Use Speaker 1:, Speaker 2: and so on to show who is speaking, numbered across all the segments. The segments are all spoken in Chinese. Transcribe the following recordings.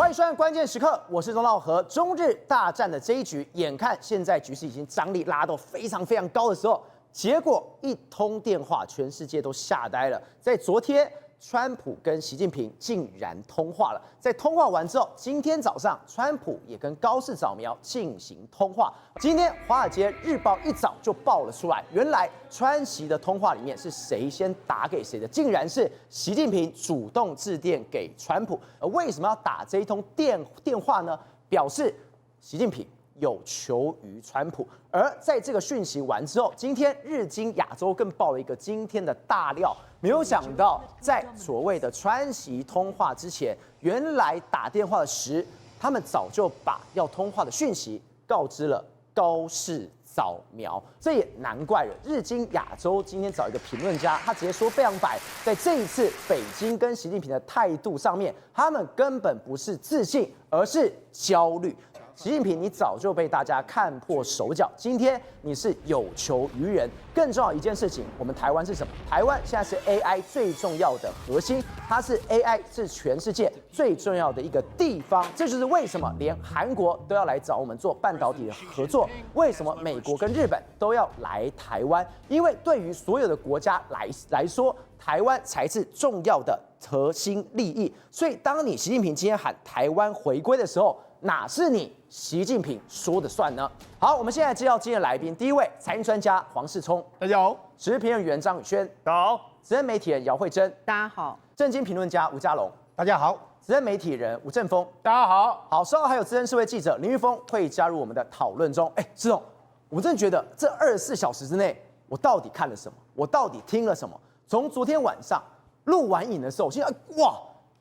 Speaker 1: 欢迎收看关键时刻，我是钟道和。中日大战的这一局，眼看现在局势已经张力拉到非常高的时候，结果一通电话，全世界都吓呆了。在昨天，川普跟习近平竟然通话了。在通话完之后，今天早上，川普也跟高市早苗进行通话。今天《华尔街日报》一早就爆了出来，原来川习的通话里面是谁先打给谁的，竟然是习近平主动致电给川普。而为什么要打这一通电话呢？表示习近平有求于川普。而在这个讯息完之后，今天日经亚洲更爆了一个今天的大料。没有想到，在所谓的川习通话之前，原来打电话的他们早就把要通话的讯息告知了高市早苗。这也难怪了。日经亚洲今天找一个评论家，他直接说非常白，在这一次北京跟习近平的态度上面，他们根本不是自信，而是焦虑。习近平，你早就被大家看破手脚，今天你是有求于人。更重要一件事情，我们台湾是什么？台湾现在是 AI 最重要的核心，它是 AI 是全世界最重要的一个地方。这就是为什么连韩国都要来找我们做半导体的合作，为什么美国跟日本都要来台湾？因为对于所有的国家来说，台湾才是重要的核心利益。所以，当你习近平今天喊台湾回归的时候，哪是你习近平说的算呢？好，我们现在介绍今天的来宾，第一位财经专家黄世聪，
Speaker 2: 大家好；
Speaker 1: 时事评论员张宇轩，
Speaker 2: 大家好；
Speaker 1: 资深媒体人姚慧珍，
Speaker 3: 大家好；
Speaker 1: 政经评论家吴家龙，
Speaker 2: 大家好；
Speaker 1: 资深媒体人吴正峰，
Speaker 2: 大家好。
Speaker 1: 好，稍后还有资深社会记者林玉峰会加入我们的讨论中。世总，我真的觉得这24小时之内，我到底看了什么？我到底听了什么？从昨天晚上录完影的时候，我现在哇！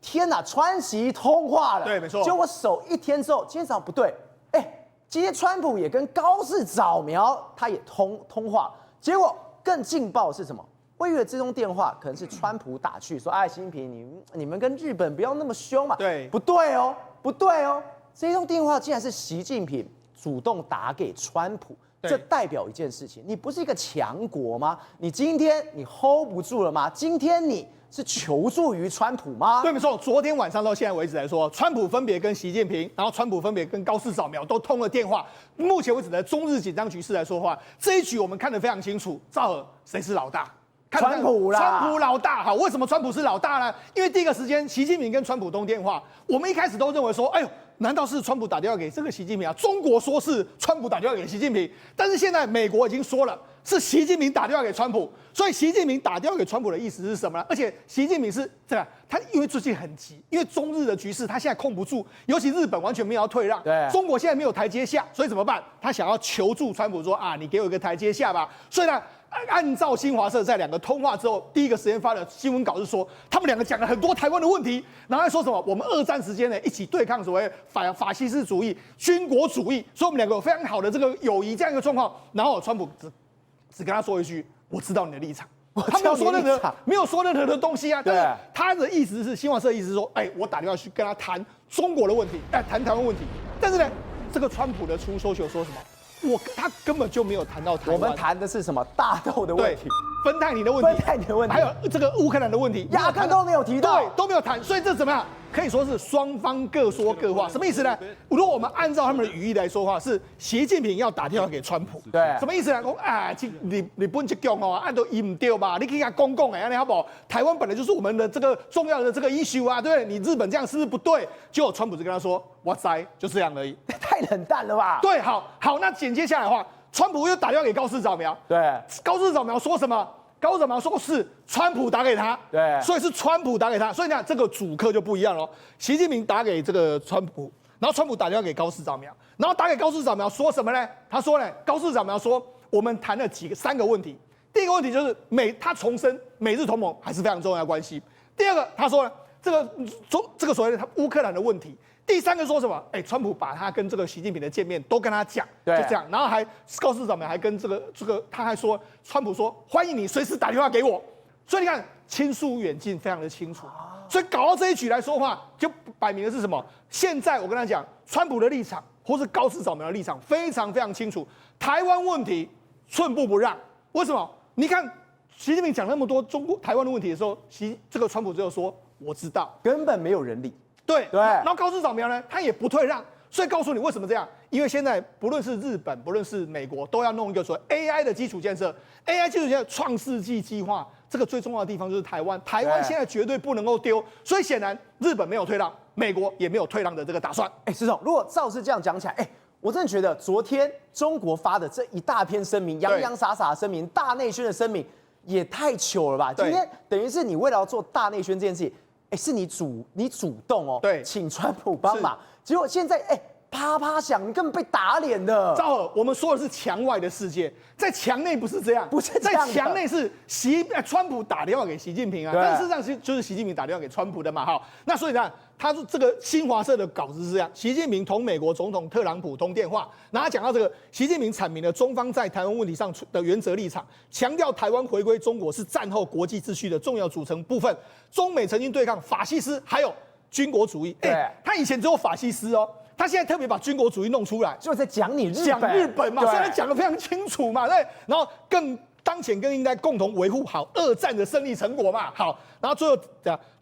Speaker 1: 天哪，川习通话了，
Speaker 2: 对，没错。
Speaker 1: 结果我守一天之后，今天早上不对，今天川普也跟高市早苗他也通话，结果更劲爆的是什么？我以为这通电话可能是川普打去说，习近平你们跟日本不要那么凶嘛，
Speaker 2: 对，
Speaker 1: 不对哦，这通电话竟然是习近平主动打给川普。这代表一件事情，你不是一个强国吗？你今天你 hold 不住了吗？今天你是求助于川普吗？
Speaker 2: 对，没错。昨天晚上到现在为止来说，川普分别跟习近平，然后川普分别跟高市早苗都通了电话。目前为止的中日紧张局势来说话，这一局我们看得非常清楚，赵尔谁是老大？
Speaker 1: 川普啦，
Speaker 2: 川普老大。好，为什么川普是老大呢？因为第一个时间，习近平跟川普通电话，我们一开始都认为说，难道是川普打电话给这个习近平啊？中国说是川普打电话给习近平，但是现在美国已经说了是习近平打电话给川普，所以习近平打电话给川普的意思是什么呢？而且习近平是这样，他因为最近很急，因为中日的局势他现在控不住，尤其日本完全没有要退让，
Speaker 1: 对，
Speaker 2: 中国现在没有台阶下，所以怎么办？他想要求助川普说你给我一个台阶下吧。所以呢，按照新华社在两个通话之后，第一个时间发的新闻稿是说，他们两个讲了很多台湾的问题，然后还说什么我们二战时间呢一起对抗所谓法西斯主义、军国主义，所以我们两个有非常好的这个友谊这样一个状况。然后川普只跟他说一句：“我知道你的立场。”他没有说任何的东西啊。但是他的意思是，新华社的意思是说，我打电话去跟他谈中国的问题，谈台湾问题。但是呢，这个川普的出手球说什么？他根本就没有谈到台湾。
Speaker 1: 我们谈的是什么大豆的问题、
Speaker 2: 芬太尼的问题，还有这个乌克兰的问题，
Speaker 1: 压根都没有提到，
Speaker 2: 对，都没有谈。所以这怎么样？可以说是双方各说各话。什么意思呢？如果我们按照他们的语义来说话，是习近平要打电话给川普，
Speaker 1: 对，
Speaker 2: 什么意思呢？你不去讲按都移唔掉嘛，你可以讲公共你好不好？台湾本来就是我们的这个重要的这个 issue 啊，对不对？你日本这样是不是不对？结果川普就跟他说，哇塞，就这样而已，
Speaker 1: 太冷淡了吧？
Speaker 2: 对，好，那紧接下来的话，川普又打电话给高市早苗，
Speaker 1: 对，
Speaker 2: 高市早苗说什么？高市早苗说是川普打给他，
Speaker 1: 对，
Speaker 2: 所以是川普打给他，所以呢，这个主客就不一样了。习近平打给这个川普，然后川普打电话给高市早苗，然后打给高市早苗说什么呢？他说呢，高市早苗说我们谈了3个问题，第一个问题就是他重申美日同盟还是非常重要的关系。第二个，他说呢，这个所谓的乌克兰的问题。第3个说什么？川普把他跟这个习近平的见面都跟他讲，就这样，然后还高市早苗还跟这个，他还说，川普说欢迎你随时打电话给我，所以你看亲疏远近非常的清楚，所以搞到这一局来说话，就摆明的是什么？现在我跟他讲，川普的立场或是高市早苗的立场非常非常清楚，台湾问题寸步不让。为什么？你看习近平讲那么多台湾的问题的时候，这个川普只有说我知道，
Speaker 1: 根本没有人理。
Speaker 2: 对
Speaker 1: 对
Speaker 2: 然后高市早苗呢，他也不退让，所以告诉你为什么这样？因为现在不论是日本，不论是美国，都要弄一个所谓 AI 的基础建设，AI 基础建设创世纪计划，这个最重要的地方就是台湾，台湾现在绝对不能够丢，所以显然日本没有退让，美国也没有退让的这个打算。
Speaker 1: 石总，如果照是这样讲起来，我真的觉得昨天中国发的这一大篇声明，洋洋洒洒的声明，大内宣的声明，也太糗了吧！今天等于是你为了要做大内宣这件事情，是你主动哦，
Speaker 2: 对，
Speaker 1: 请川普帮忙，结果现在啪啪响，你根本被打脸的。
Speaker 2: 赵尔，我们说的是墙外的世界，在墙内不是这样，
Speaker 1: 不是这样的，
Speaker 2: 在墙内是川普打电话给习近平啊，但事实上就是习近平打电话给川普的嘛，哈。那所以呢，他说这个新华社的稿子是这样：习近平同美国总统特朗普通电话，然后他讲到这个，习近平阐明了中方在台湾问题上的原则立场，强调台湾回归中国是战后国际秩序的重要组成部分。中美曾经对抗法西斯，还有军国主义。他以前只有法西斯哦。他现在特别把军国主义弄出来，
Speaker 1: 就是在讲你
Speaker 2: 讲日本嘛，所以他讲得非常清楚嘛，对。然后当前更应该共同维护好二战的胜利成果嘛，好。然后最后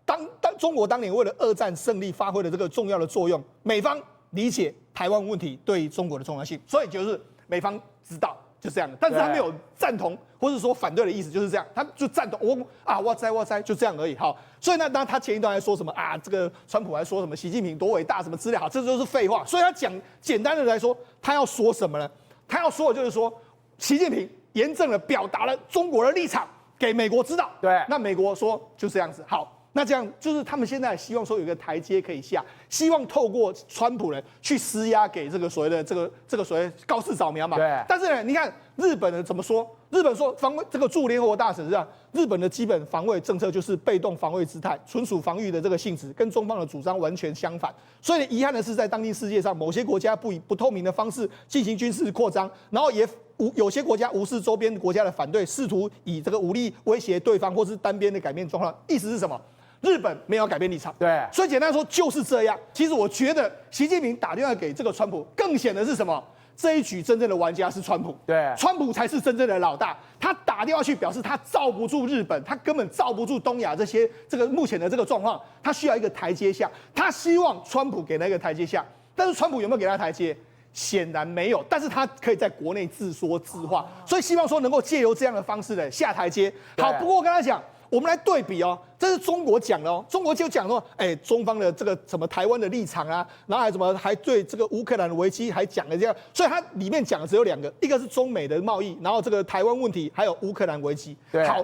Speaker 2: 当中国当年为了二战胜利发挥了这个重要的作用，美方理解台湾问题对中国的重要性，所以就是美方知道。就这样的，但是他没有赞同或者说反对的意思，就是这样，他就赞同哇塞，就这样而已。好，所以呢，他前一段还说什么这个川普还说什么习近平多伟大什么资料，好，这都是废话。所以他讲简单的来说，他要说什么呢？他要说的就是说，习近平严正的表达了中国的立场给美国知道。
Speaker 1: 对，
Speaker 2: 那美国说就这样子，好。那这样就是他们现在希望说有一个台阶可以下，希望透过川普人去施压给这个所谓的这个所谓高市早苗嘛。
Speaker 1: 对。
Speaker 2: 但是呢，你看日本人怎么说？日本说防卫这个驻联合国大使是这样，日本的基本防卫政策就是被动防卫姿态，纯属防御的这个性质，跟中方的主张完全相反。所以遗憾的是，在当今世界上，某些国家以不透明的方式进行军事扩张，然后也有些国家无视周边国家的反对，试图以这个武力威胁对方，或是单边的改变状况。意思是什么？日本没有改变立场，
Speaker 1: 对，
Speaker 2: 所以简单说就是这样。其实我觉得习近平打电话给这个川普，更显的是什么？这一局真正的玩家是川普，
Speaker 1: 对，
Speaker 2: 川普才是真正的老大。他打电话去表示他罩不住日本，他根本罩不住东亚这个目前的这个状况，他需要一个台阶下。他希望川普给那个台阶下，但是川普有没有给他台阶？显然没有，但是他可以在国内自说自话，所以希望说能够借由这样的方式呢下台阶。好，不过我跟他讲。我们来对比哦，这是中国讲的哦，中国就讲说，中方的这个什么台湾的立场啊，然后还对这个乌克兰的危机还讲了这样，所以它里面讲的只有两个，一个是中美的贸易，然后这个台湾问题，还有乌克兰危机。
Speaker 1: 对，
Speaker 2: 好，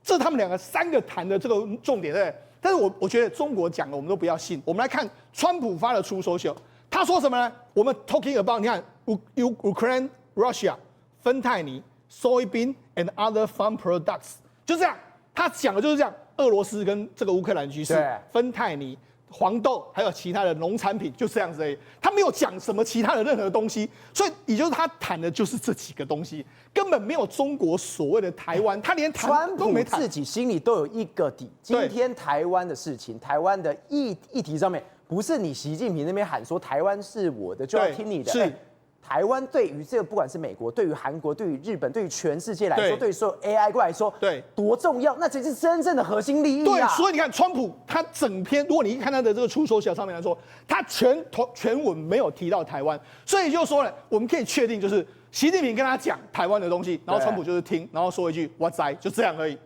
Speaker 2: 这是他们两个三个谈的这个重点，对不对？但是我觉得中国讲的我们都不要信，我们来看川普发的出手秀，他说什么呢？我们 talking about 你看Ukraine, Russia, 芬太尼 soybean and other farm products， 就这样。他讲的就是这样，俄罗斯跟这个乌克兰局势，芬太尼、黄豆还有其他的农产品，就这样子而已。他没有讲什么其他的任何东西，所以也就是他谈的就是这几个东西，根本没有中国所谓的台湾，他连谈都没谈。
Speaker 1: 自己心里都有一个底。今天台湾的事情，台湾的议题上面，不是你习近平那边喊说台湾是我的就要听你的。
Speaker 2: 是。
Speaker 1: 台湾对于这个，不管是美国、对于韩国、对于日本、对于全世界来说，对于所有 AI 过来说，
Speaker 2: 对
Speaker 1: 多重要，那才是真正的核心利益啊！
Speaker 2: 对，所以你看，川普他整篇，如果你一看他的这个出手小上面来说，他全文没有提到台湾，所以也就是说呢，我们可以确定，就是习近平跟他讲台湾的东西，然后川普就是听，然后说一句“我在”，就这样而已。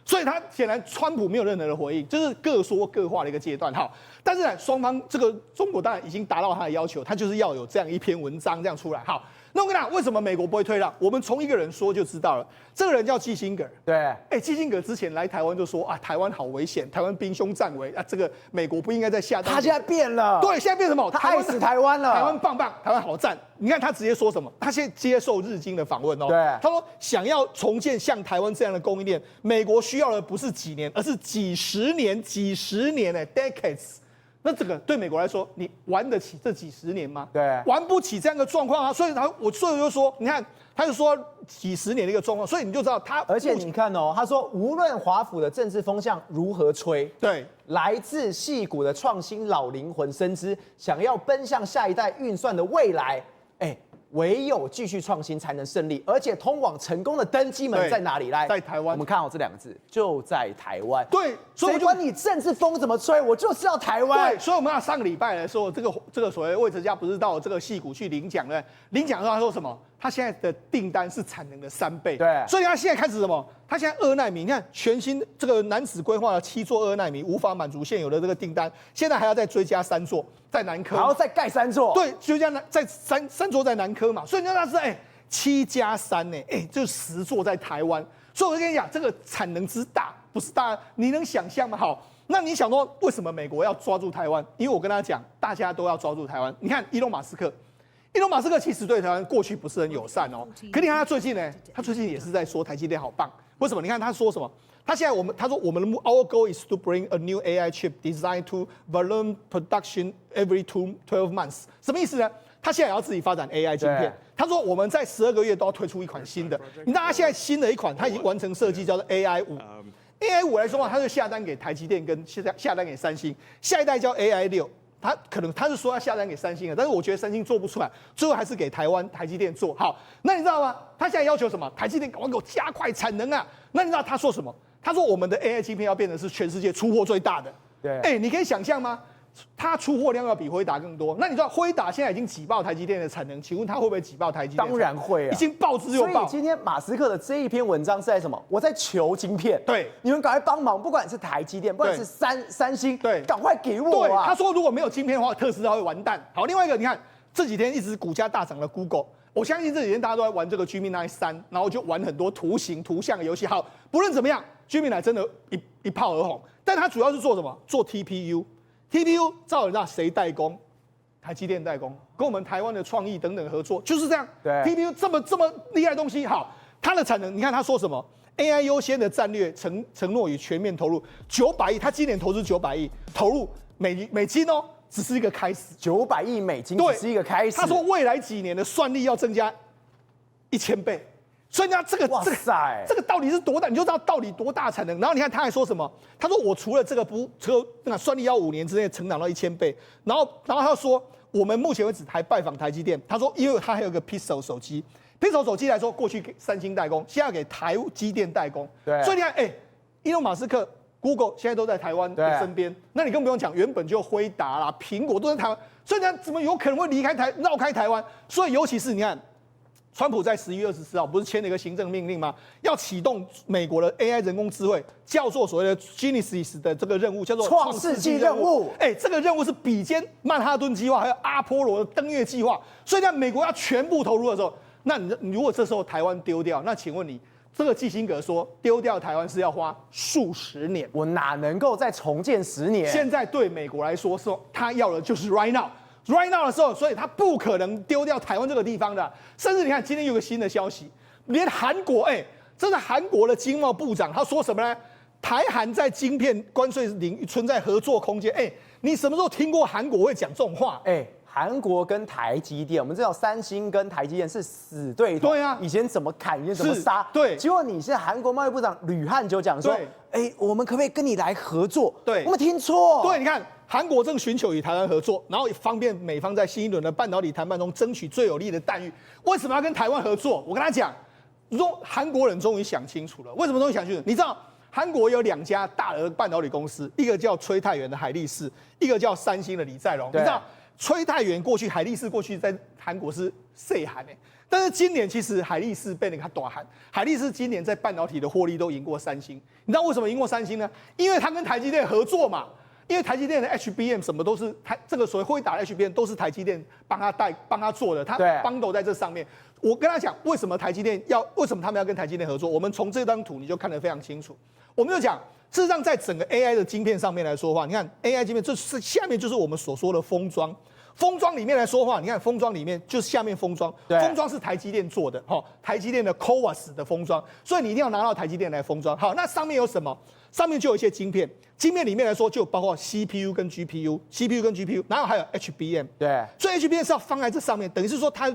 Speaker 2: 所以他显然川普没有任何的回应，就是各说各话的一个阶段。好，但是呢，双方这个中国当然已经达到他的要求，他就是要有这样一篇文章这样出来。好，那我跟你讲，为什么美国不会退让？我们从一个人说就知道了。这个人叫基辛格。
Speaker 1: 对，
Speaker 2: 基辛格之前来台湾就说台湾好危险，台湾兵凶战危这个美国不应该再下单。
Speaker 1: 他现在变了。
Speaker 2: 对，现在变什么？
Speaker 1: 他爱死台湾了。
Speaker 2: 台湾棒棒，台湾好赞。你看他直接说什么？他现在接受日经的访问哦。
Speaker 1: 对，
Speaker 2: 他说想要重建像台湾这样的供应链，美国需要的不是几年，而是几十年decades。那这个对美国来说，你玩得起这几十年吗？
Speaker 1: 对，
Speaker 2: 玩不起这样的状况啊。所以我就说，你看，他就说几十年的一个状况，所以你就知道他。
Speaker 1: 而且你看哦，他说无论华府的政治风向如何吹，
Speaker 2: 对，
Speaker 1: 来自矽谷的创新老灵魂深知，想要奔向下一代运算的未来，唯有继续创新才能胜利，而且通往成功的登机门在哪里？来，
Speaker 2: 在台湾。
Speaker 1: 我们看好这2个字，就在台湾。
Speaker 2: 对，所以
Speaker 1: 谁管你政治风怎么吹，我就是要台湾。
Speaker 2: 对，所以我们要上个礼拜的时候，这个所谓魏哲家不是到这个矽谷去领奖的？领奖的时候他说什么？他现在的订单是产能的3倍。
Speaker 1: 对，
Speaker 2: 所以他现在开始什么？他现在2奈米，你看全新这个南子规划的7座2奈米，无法满足现有的这个订单，现在还要再追加3座，在南科，
Speaker 1: 还要再盖3座。
Speaker 2: 对，追加在三座在南科嘛，所以你知道他是7+3呢，就10座在台湾。所以我就跟你讲，这个产能之大不是大，你能想象吗？好，那你想说为什么美国要抓住台湾？因为我跟他讲，大家都要抓住台湾。你看伊隆马斯克其实对台湾过去不是很友善哦，可你看他最近呢，他最近也是在说台积电好棒。为什么？你看他说什么？他现在他说我们的Our goal is to bring a new AI chip designed to volume production every 12 months。什么意思呢？他现在也要自己发展 AI 晶片。他说我们在12个月都要推出一款新的。你知道他现在新的一款，他已经完成设计，叫做 AI5。AI5 来说话，他就下单给台积电跟下单给三星，下一代叫 AI6。他是说要下单给三星的，但是我觉得三星做不出来，最后还是给台积电做好。那你知道吗？他现在要求什么？台积电赶快给我加快产能啊！那你知道他说什么？他说我们的 AI 晶片要变成是全世界出货最大的。
Speaker 1: 对，
Speaker 2: 你可以想象吗？它出货量要比辉达更多。那你知道辉达现在已经挤爆台积电的产能，请问它会不会挤爆台积电？
Speaker 1: 当然会啊，
Speaker 2: 已经爆之又爆。
Speaker 1: 所以今天马斯克的这一篇文章是在什么？我在求晶片，
Speaker 2: 对，
Speaker 1: 你们赶快帮忙，不管是台积电，不管是三星，
Speaker 2: 对，
Speaker 1: 赶快给我啊！
Speaker 2: 对，他说如果没有晶片的话，特斯拉会完蛋。好，另外一个你看这几天一直股价大涨的 Google， 我相信这几天大家都在玩这个 Gemini 3，然后就玩很多图像的游戏。好，不论怎么样 ，Gemini 真的一炮而红，但它主要是做什么？做 TPU，照人家谁代工？台积电代工，跟我们台湾的创意等等合作，就是这样。
Speaker 1: 对
Speaker 2: ，TPU 这么厉害的东西，好，它的产能，你看他说什么 ？AI 优先的战略承诺与全面投入900亿，他今年投资900亿，投入美金哦，只是一个开始。
Speaker 1: 900亿美金只是一个开始。
Speaker 2: 他说未来几年的算力要增加1000倍。所以呢，这个到底是多大，你就知道到底多大产能。然后你看他还说什么？他说我除了这个算力要5年之内成长到1000倍。然后他说我们目前为止还拜访台积电。他说因为他还有个 Pixel 手机，Pixel 手机来说过去给三星代工，现在给台积电代工。
Speaker 1: 对，
Speaker 2: 所以你看，伊隆马斯克、Google 现在都在台湾的身边。那你更不用讲，原本就辉达啦、苹果都在台湾，所以你看怎么有可能会绕开台湾？所以尤其是你看。川普在11月24号不是签了一个行政命令吗？要启动美国的 AI 人工智慧，叫做所谓的 Genesis 的这个任务，叫做
Speaker 1: 创世纪任务。
Speaker 2: 这个任务是比肩曼哈顿计划，还有阿波罗的登月计划。所以在美国要全部投入的时候，那你如果这时候台湾丢掉，那请问你这个基辛格说丢掉台湾是要花数十年，
Speaker 1: 我哪能够再重建10年？
Speaker 2: 现在对美国来说，他要的就是 right now。right now 的时候，所以他不可能丢掉台湾这个地方的。甚至你看，今天有个新的消息，连韩国，这是韩国的经贸部长，他说什么呢？台韩在晶片关税领域存在合作空间。你什么时候听过韩国会讲这种话？
Speaker 1: 韩国跟台积电，我们知道三星跟台积电是死对头。
Speaker 2: 对啊，
Speaker 1: 以前怎么砍，以前怎么杀。
Speaker 2: 对，
Speaker 1: 结果你现在韩国贸易部长吕汉就讲说，我们可不可以跟你来合作？
Speaker 2: 对，
Speaker 1: 我们听错。
Speaker 2: 对，你看。韩国正寻求与台湾合作，然后方便美方在新一轮的半导体谈判中争取最有利的待遇。为什么要跟台湾合作？我跟他讲，韩国人终于想清楚了。为什么终于想清楚？你知道韩国有2家大的半导体公司，一个叫崔泰元的海力士，一个叫三星的李在镕。你知道崔泰元过去、海力士过去在韩国是谁韩但是今年其实海力士被那个短韩，海力士今年在半导体的获利都赢过三星。你知道为什么赢过三星呢？因为他跟台积电合作嘛。因为台积电的 HBM 什么都是这个所谓辉达的 HBM 都是台积电帮他做的，他帮斗在这上面。我跟他讲，为什么他们要跟台积电合作？我们从这张图你就看得非常清楚。我们就讲，事实上在整个 AI 的晶片上面来说的话，你看 AI 晶片，这是下面就是我们所说的封装。封装里面来说的话，你看封装里面就是下面封装，封装是台积电做的，台积电的 CoWoS 的封装，所以你一定要拿到台积电来封装。好，那上面有什么？上面就有一些晶片，晶片里面来说就包括 CPU 跟 GPU，然后还有 HBM。
Speaker 1: 对，
Speaker 2: 所以 HBM 是要放在这上面，等于是说它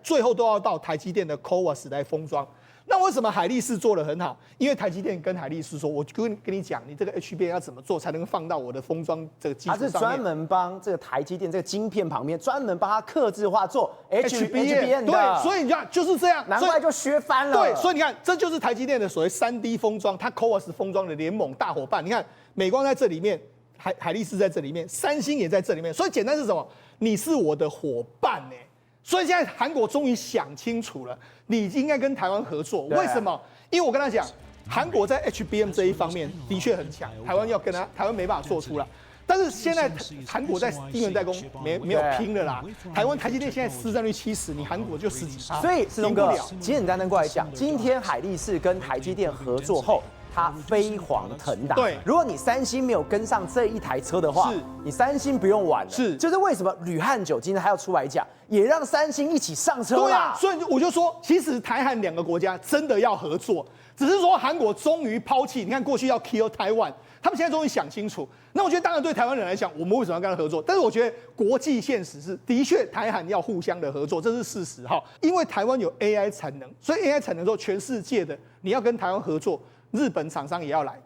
Speaker 2: 最后都要到台积电的 CoWoS 来封装。那为什么海力士做得很好？因为台积电跟海力士说，我跟你讲，你这个 HBM 要怎么做才能放到我的封装这个基础上面？
Speaker 1: 它是专门帮这个台积电这个晶片旁边专门帮它客制化做
Speaker 2: HBM
Speaker 1: 的，
Speaker 2: 对，所以你看就是这样，
Speaker 1: 难怪就削翻了。
Speaker 2: 对，所以你看，这就是台积电的所谓3D 封装，它 CoWoS 封装的联盟大伙伴。你看，美光在这里面，海力士在这里面，三星也在这里面。所以简单是什么？你是我的伙伴呢。所以现在韩国终于想清楚了，你应该跟台湾合作。为什么？因为我跟他讲，韩国在 HBM 这一方面的确很强，台湾没办法做出来。但是现在韩国在晶圆代工没有拼了啦，台湾台积电现在市占率70%，你韩国就10几%。
Speaker 1: 所以世忠哥，简单过来讲，今天海力士跟台积电合作后，它飞黄腾达。
Speaker 2: 对，
Speaker 1: 如果你三星没有跟上这一台车的话，你三星不用玩了。
Speaker 2: 是，
Speaker 1: 就是为什么吕汉九今天还要出来讲，也让三星一起上车啦。
Speaker 2: 对啊，所以我就说，其实台韩两个国家真的要合作，只是说韩国终于抛弃。你看过去要 kill 台湾，他们现在终于想清楚。那我觉得当然对台湾人来讲，我们为什么要跟他合作？但是我觉得国际现实是，的确台韩要互相的合作，这是事实哈。因为台湾有 AI 产能，所以 AI 产能之后，全世界的你要跟台湾合作。日本厂商也要来，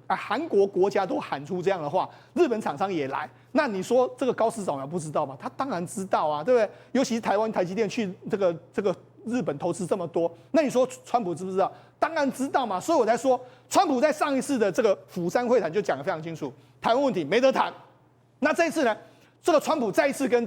Speaker 2: 韩国国家都喊出这样的话，日本厂商也来。那你说这个高市扫描不知道吗？他当然知道啊，对不对？尤其是台湾台积电去这个日本投资这么多，那你说川普知不知道？当然知道嘛。所以我才说，川普在上一次的这个釜山会谈就讲得非常清楚，台湾问题没得谈。那这一次呢，这个川普再一次跟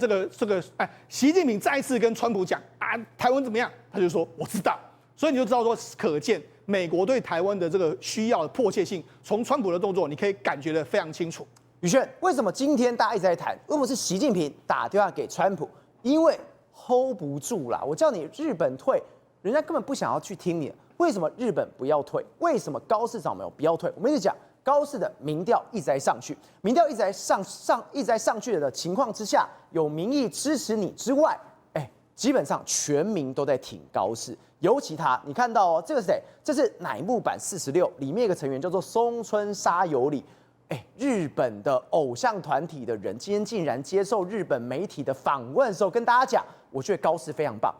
Speaker 2: 习近平再一次跟川普讲啊，台湾怎么样？他就说我知道。所以你就知道说，可见美国对台湾的这个需要的迫切性，从川普的动作你可以感觉得非常清楚。
Speaker 1: 宇轩，为什么今天大家一直在谈？为什么是习近平打电话给川普？因为 hold 不住啦！我叫你日本退，人家根本不想要去听你。为什么日本不要退？为什么高市早苗不要退？我们一直讲高市的民调一直在上去，民调一直在上去的情况之下，有民意支持你之外，基本上全民都在挺高市。尤其你看到哦，这个是谁？这是乃木坂46里面一个成员叫做松村沙友里。日本的偶像团体的人今天竟然接受日本媒体的访问的时候，跟大家讲，我觉得高市非常棒。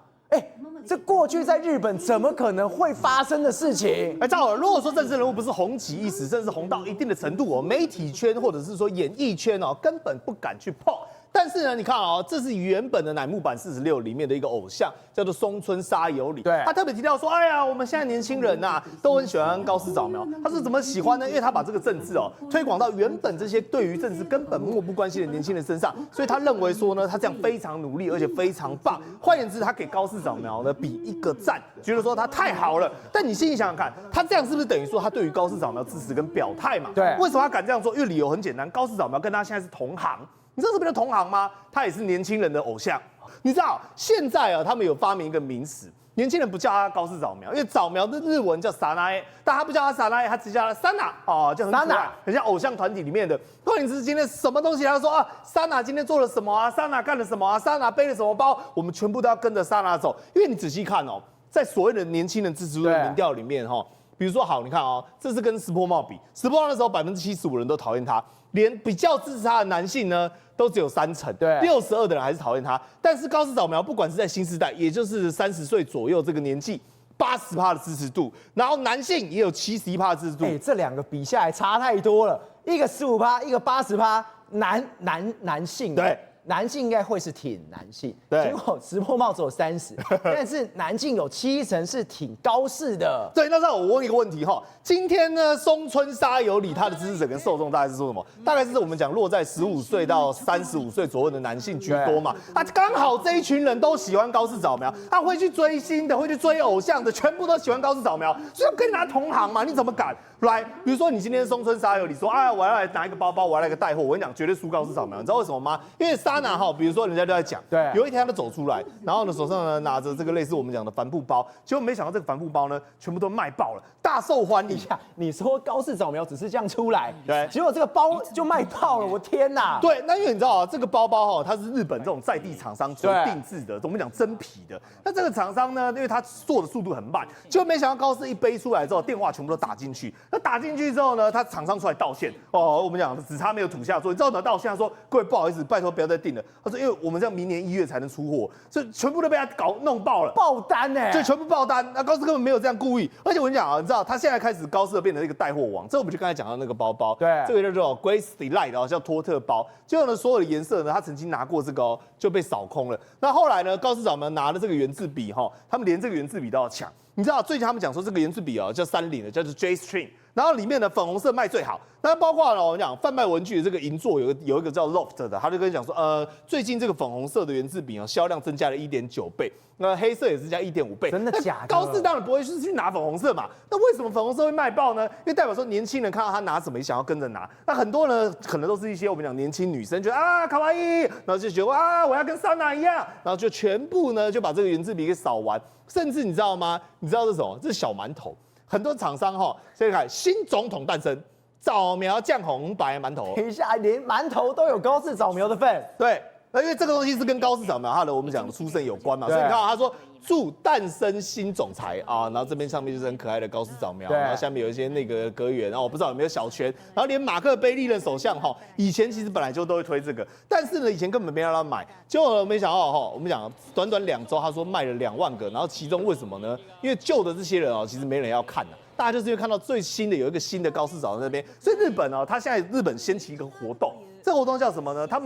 Speaker 1: 这过去在日本怎么可能会发生的事情？
Speaker 3: 赵尔，如果说政治人物不是红极一时，甚至红到一定的程度哦，媒体圈或者是说演艺圈哦，根本不敢去碰。但是呢，你看哦，这是原本的乃木坂46里面的一个偶像，叫做松村沙友里。
Speaker 1: 对，
Speaker 3: 他特别提到说，哎呀，我们现在年轻人呐，都很喜欢高市早苗。他是怎么喜欢呢？因为他把这个政治哦推广到原本这些对于政治根本漠不关心的年轻人身上，所以他认为说呢，他这样非常努力，而且非常棒。换言之，他给高市早苗呢比一个赞，觉得说他太好了。但你心里想想看，他这样是不是等于说他对于高市早苗支持跟表态嘛？
Speaker 1: 对，
Speaker 3: 为什么他敢这样做？因为理由很简单，高市早苗跟他现在是同行。你知道这边的同行吗？他也是年轻人的偶像。你知道现在啊，他们有发明一个名词，年轻人不叫他高市早苗，因为早苗的日文叫萨那耶，但他不叫他萨那耶，他只叫他萨娜哦，就很可爱，很像偶像团体里面的。换言之，今天什么东西，他说啊，萨娜今天做了什么啊，萨娜干了什么啊，萨娜背了什么包，我们全部都要跟着萨娜走。因为你仔细看哦，在所谓的年轻人支持度的民调里面哈。比如说好，你看哦，这是跟石破茂比，石破茂那时候75%人都讨厌他，连比较支持他的男性呢，都只有30%，
Speaker 1: 对
Speaker 3: ，62%的人还是讨厌他。但是高市早苗不管是在新时代，也就是30岁左右这个年纪，80%的支持度，然后男性也有71%的支持度。
Speaker 1: 这两个比下来差太多了，一个15%，一个80%，男性
Speaker 3: 对。
Speaker 1: 男性应该会是挺男性，
Speaker 3: 对，
Speaker 1: 结果石破茂只有30%，但是男性有70%是挺高市的。
Speaker 3: 对，那我问一个问题哈，今天呢，松村沙友里他的支持者跟受众大概是说什么？大概是我们讲落在15岁到35岁左右的男性居多嘛？啊，刚好这一群人都喜欢高市早苗，他会去追星的，会去追偶像的，全部都喜欢高市早苗，所以跟他同行嘛，你怎么敢？来，比如说你今天松村沙友里说，哎，我要来拿一个包包，我要来个带货，我跟你讲，绝对输高市早苗，你知道为什么吗？因为莎娜哈，比如说人家都在讲，
Speaker 1: 对，
Speaker 3: 有一天他就走出来，然后呢手上呢拿着这个类似我们讲的帆布包，结果没想到这个帆布包呢全部都卖爆了，大受欢迎。
Speaker 1: 你说高市早苗只是这样出来，
Speaker 3: 对，
Speaker 1: 结果这个包就卖爆了，我天哪！
Speaker 3: 对，那因为你知道啊，这个包包哈，它是日本这种在地厂商所定制的，我们讲真皮的。那这个厂商呢，因为它做的速度很慢，结果没想到高市一背出来之后，电话全部都打进去，那打进去之后呢，他厂商出来道歉哦，我们讲只差没有土下座，你知道怎么道歉？他说各位不好意思，拜托不要再订了。他说因为我们这样明年1月才能出货，所以全部都被他弄爆了。
Speaker 1: 爆单呢，
Speaker 3: 就全部爆单，那高斯根本没有这样故意，而且我跟你讲啊，你知道他现在开始高斯变成一个带货王，这我们就刚才讲到那个包包，
Speaker 1: 对，
Speaker 3: 这个叫做 Grace Delight 哦，叫托特包，结果呢所有的颜色呢，他曾经拿过这个哦，就被扫空了。那后来呢，高斯早苗拿了这个原字笔哈，他们连这个原字笔都要抢，你知道最近他们讲说这个原字笔哦叫30的，叫做 J String。然后里面的粉红色卖最好，那包括了我们讲贩卖文具的这个银座有一个叫 Loft 的，他就跟你讲说，最近这个粉红色的原字笔销量增加了1.9倍，那黑色也是加1.5倍。
Speaker 1: 真的假的？
Speaker 3: 高斯当然不会是去拿粉红色嘛，那为什么粉红色会卖爆呢？因为代表说年轻人看到他拿什么也想要跟着拿，那很多呢可能都是一些我们讲年轻女生觉得啊卡哇伊，然后就觉得啊我要跟桑拿一样，然后就全部呢就把这个原字笔给扫完，甚至你知道吗？你知道这是什么？这是小馒头。很多厂商哈，现在看新总统诞生，早苗酱红白馒头。
Speaker 1: 等一下，连馒头都有高氏早苗的份。
Speaker 3: 对，那因为这个东西是跟高氏早苗他的我们讲的出生有关嘛，所以你看他说祝诞生新总裁啊，然后这边上面就是很可爱的高氏早苗，然后下面有一些那个阁员，然后我不知道有没有小泉，然后连马克杯历任首相哈，以前其实本来就都会推这个，但是呢以前根本没让他买，结果呢没想到哈，我们讲短短2周，他说卖了2万个，然后其中为什么呢？因为旧的这些人哦，其实没人要看的。大家就是因为看到最新的有一个新的高氏早苗那边，所以日本哦，他现在日本掀起一个活动，这个活动叫什么呢？他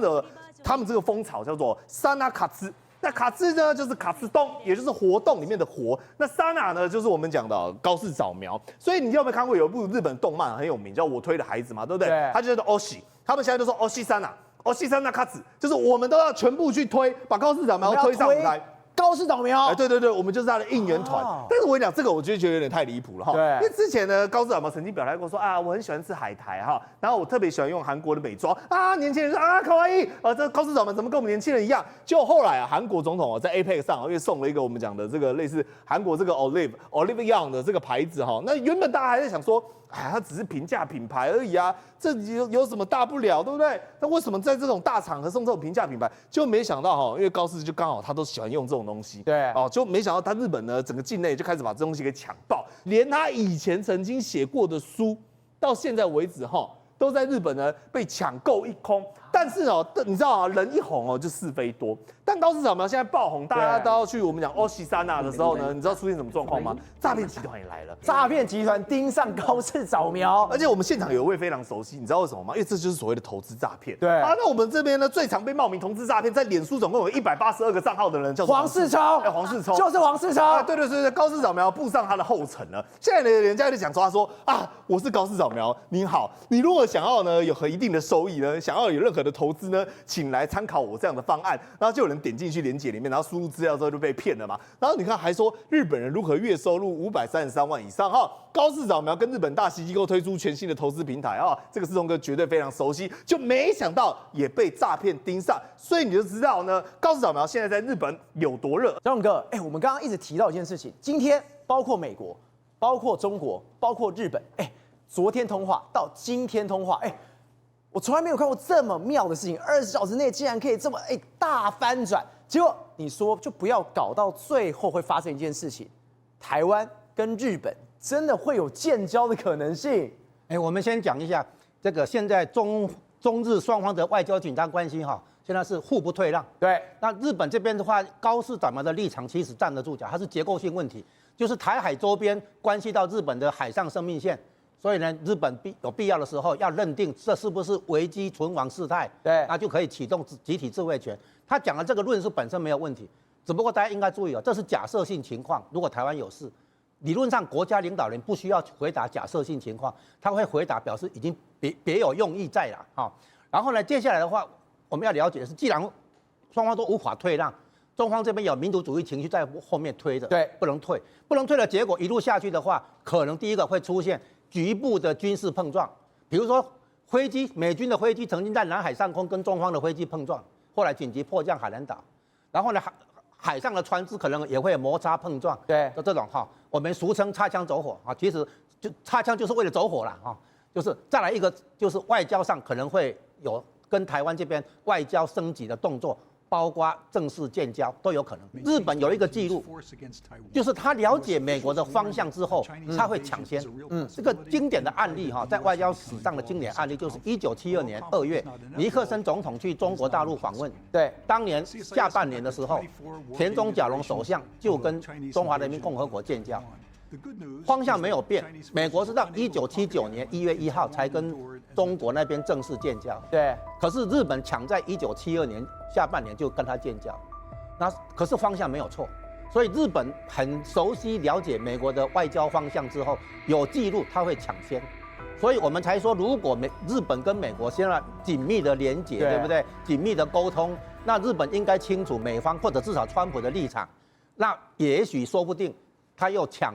Speaker 3: 们这个风潮叫做沙纳卡兹。那卡兹呢，就是卡兹东，也就是活动里面的活。那沙纳呢，就是我们讲的高氏早苗。所以你有没有看过有一部日本动漫很有名，叫《我推的孩子》嘛，对不对？
Speaker 1: 对，
Speaker 3: 它就叫做 Oshi， 他们现在就说 Oshi 沙纳，Oshi 沙纳卡兹，就是我们都要全部去推，把高氏早苗推上舞台。
Speaker 1: 高氏早苗，
Speaker 3: 对对对，我们就是他的应援团。但是我跟你讲，这个我就觉得有点太离谱了哈。
Speaker 1: 对，
Speaker 3: 因为之前呢，高氏早苗曾经表态过说啊，我很喜欢吃海苔哈，然后我特别喜欢用韩国的美妆啊，年轻人说啊，卡哇伊，这高氏早苗怎么跟我们年轻人一样？结果后来啊，韩国总统在 APEC 上因为送了一个我们讲的这个类似韩国这个 Olive Young 的这个牌子哈，那原本大家还在想说，哎，它只是平价品牌而已啊，这有什么大不了，对不对？那为什么在这种大场合送这种平价品牌？就没想到哈，因为高氏就刚好他都喜欢用这种东西，
Speaker 1: 对
Speaker 3: 哦，就没想到他日本呢整个境内就开始把这东西给抢爆，连他以前曾经写过的书，到现在为止哈，都在日本呢被抢购一空。但是哦，你知道啊，人一红哦就是非多。但高氏早苗现在爆红，大家都要去我们讲欧西沙纳的时候呢，你知道出现什么状况吗？诈骗集团也来了，
Speaker 1: 诈骗集团盯上高氏早苗，
Speaker 3: 而且我们现场有一位非常熟悉，你知道为什么吗？因为这就是所谓的投资诈骗。
Speaker 1: 对
Speaker 3: 啊，那我们这边呢最常被冒名投资诈骗，在脸书总共有182个账号的人叫
Speaker 1: 黄世聪，
Speaker 3: 黄世聪
Speaker 1: 就是黄世聪。
Speaker 3: 对对对对，高氏早苗步上他的后尘了。现在呢，人家就讲说，他说啊，我是高氏早苗，您好，你如果想要呢有一定的收益呢，想要有任何的投资呢，请来参考我这样的方案。然后就有人点进去连结里面，然后输入资料之后就被骗了嘛。然后你看还说日本人如何月收入533万以上哈，高氏早苗跟日本大型机构推出全新的投资平台啊，这个世聪哥绝对非常熟悉，就没想到也被诈骗盯上，所以你就知道呢，高氏早苗现在在日本有多热。
Speaker 1: 张勇哥，我们刚刚一直提到一件事情，今天包括美国、包括中国、包括日本，昨天通话到今天通话，我从来没有看过这么妙的事情，20小时内竟然可以这么大翻转。结果你说就不要搞到最后会发生一件事情，台湾跟日本真的会有建交的可能性。
Speaker 4: 我们先讲一下这个现在中日双方的外交紧张关系哈，现在是互不退让。
Speaker 1: 对，
Speaker 4: 那日本这边的话，高市早苗的立场其实站得住脚，它是结构性问题，就是台海周边关系到日本的海上生命线。所以呢，日本有必要的时候要认定这是不是危机存亡事态，
Speaker 1: 对，
Speaker 4: 那就可以启动集体自卫权。他讲的这个论述本身没有问题，只不过大家应该注意这是假设性情况。如果台湾有事，理论上国家领导人不需要回答假设性情况，他会回答表示已经别有用意在了然后呢，接下来的话，我们要了解的是，既然双方都无法退让，中方这边有民族主义情绪在后面推着，
Speaker 1: 对，
Speaker 4: 不能退的结果一路下去的话，可能第一个会出现局部的军事碰撞，比如说美军的飞机曾经在南海上空跟中方的飞机碰撞，后来紧急迫降海南岛，然后呢海上的船只可能也会有摩擦碰撞，
Speaker 1: 对，
Speaker 4: 这种我们俗称擦枪走火其实就擦枪就是为了走火了就是再来一个就是外交上可能会有跟台湾这边外交升级的动作，包括正式建交都有可能。日本有一个记录，就是他了解美国的方向之后，他会抢先。这个经典的案例哈，在外交史上的经典案例就是1972年2月，尼克森总统去中国大陆访问，
Speaker 1: 对，
Speaker 4: 当年下半年的时候，田中角荣首相就跟中华人民共和国建交。方向没有变，美国是到1979年1月1号才跟中国那边正式建交。
Speaker 1: 对，
Speaker 4: 可是日本抢在1972年下半年就跟他建交，那可是方向没有错，所以日本很熟悉了解美国的外交方向之后，有记录他会抢先，所以我们才说，如果日本跟美国现在紧密的连结，对不对？紧密的沟通，那日本应该清楚美方或者至少川普的立场，那也许说不定。他又抢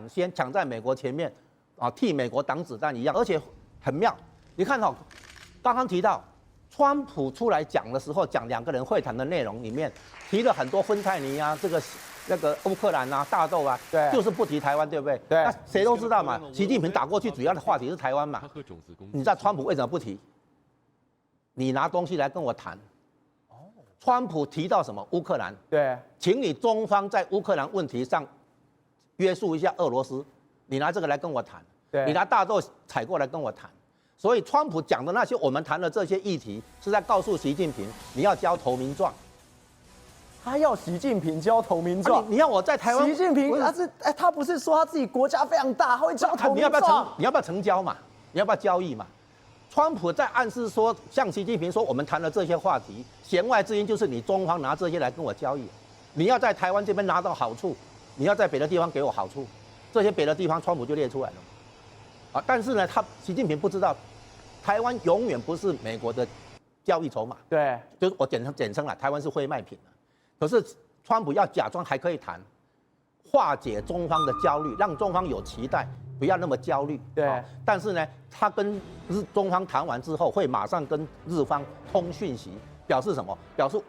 Speaker 4: 在美国前面，啊，替美国挡子弹一样，而且很妙。你看哦，刚刚提到，川普出来讲的时候，讲2个人会谈的内容里面，提了很多芬太尼啊，那个乌克兰啊，大豆啊，
Speaker 1: 对，
Speaker 4: 就是不提台湾，对不对？
Speaker 1: 对。
Speaker 4: 那谁都知道嘛，习近平打过去主要的话题是台湾嘛。你知道川普为什么不提？你拿东西来跟我谈。川普提到什么？乌克兰。
Speaker 1: 对。
Speaker 4: 请你中方在乌克兰问题上。约束一下俄罗斯，你拿这个来跟我谈，你拿大豆采购来跟我谈，所以川普讲的那些我们谈的这些议题，是在告诉习近平你要交投名状，
Speaker 1: 他要习近平交投名状。
Speaker 4: 你要我在台湾，
Speaker 1: 习近平他不是说他自己国家非常大，他会交投名状？
Speaker 4: 你要不要成交嘛？你要不要交易嘛？川普在暗示说，向习近平说，我们谈的这些话题，弦外之音就是你中方拿这些来跟我交易，你要在台湾这边拿到好处。你要在别的地方给我好处，这些别的地方川普就列出来了，啊，但是呢，习近平不知道，台湾永远不是美国的交易筹码，
Speaker 1: 对，
Speaker 4: 就是我简称了，台湾是会卖品的，可是川普要假装还可以谈，化解中方的焦虑，让中方有期待，不要那么焦虑，
Speaker 1: 对，
Speaker 4: 但是呢，他跟中方谈完之后，会马上跟日方通讯息，表示什么？表示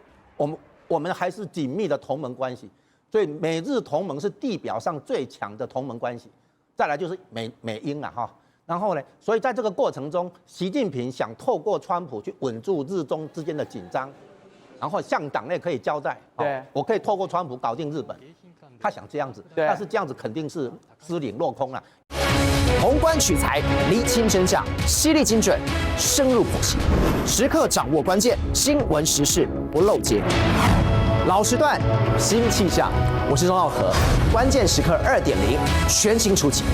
Speaker 4: 我们还是紧密的同盟关系。所以美日同盟是地表上最强的同盟关系，再来就是美英了哈。然后呢，所以在这个过程中，习近平想透过川普去稳住日中之间的紧张，然后向党内可以交代，
Speaker 1: 对，
Speaker 4: 我可以透过川普搞定日本，他想这样子，但是这样子肯定是失灵落空了。
Speaker 1: 宏观取材，厘清真相，犀利精准，深入剖析，时刻掌握关键新闻时事，不漏接。老时段，新气象，我是钟浩和，关键时刻2.0全新出击。